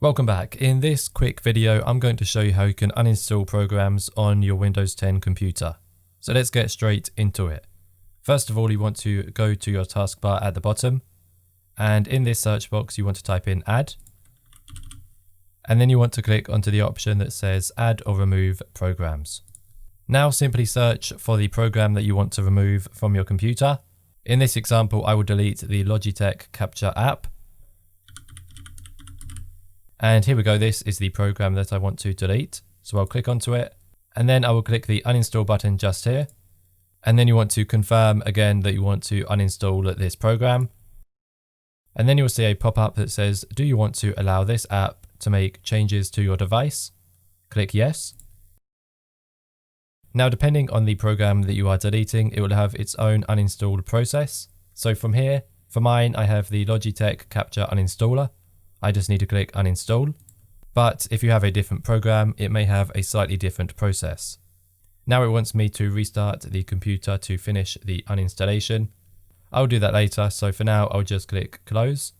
Welcome back. In this quick video, I'm going to show you how you can uninstall programs on your Windows 10 computer. So let's get straight into it. First of all, you want to go to your taskbar at the bottom, and in this search box, you want to type in add. And then you want to click onto the option that says add or remove programs. Now simply search for the program that you want to remove from your computer. In this example, I will delete the Logitech Capture app. And here we go, this is the program that I want to delete. So I'll click onto it, and then I will click the uninstall button just here. And then you want to confirm again that you want to uninstall this program. And then you'll see a pop-up that says, do you want to allow this app to make changes to your device? Click yes. Now, depending on the program that you are deleting, it will have its own uninstall process. So from here, for mine, I have the Logitech Capture Uninstaller. I just need to click uninstall. But if you have a different program, it may have a slightly different process. Now it wants me to restart the computer to finish the uninstallation. I'll do that later, so for now I'll just click close.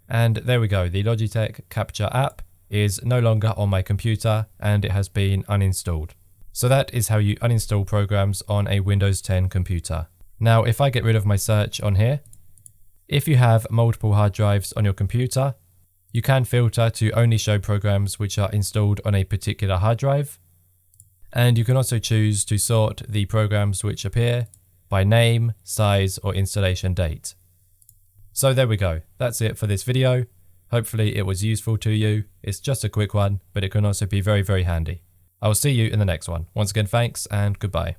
And there we go, the Logitech Capture app is no longer on my computer and it has been uninstalled. So that is how you uninstall programs on a Windows 10 computer. Now if I get rid of my search on here, if you have multiple hard drives on your computer, you can filter to only show programs which are installed on a particular hard drive. And you can also choose to sort the programs which appear by name, size, or installation date. So there we go. That's it for this video. Hopefully it was useful to you. It's just a quick one, but it can also be very, very handy. I'll see you in the next one. Once again, thanks and goodbye.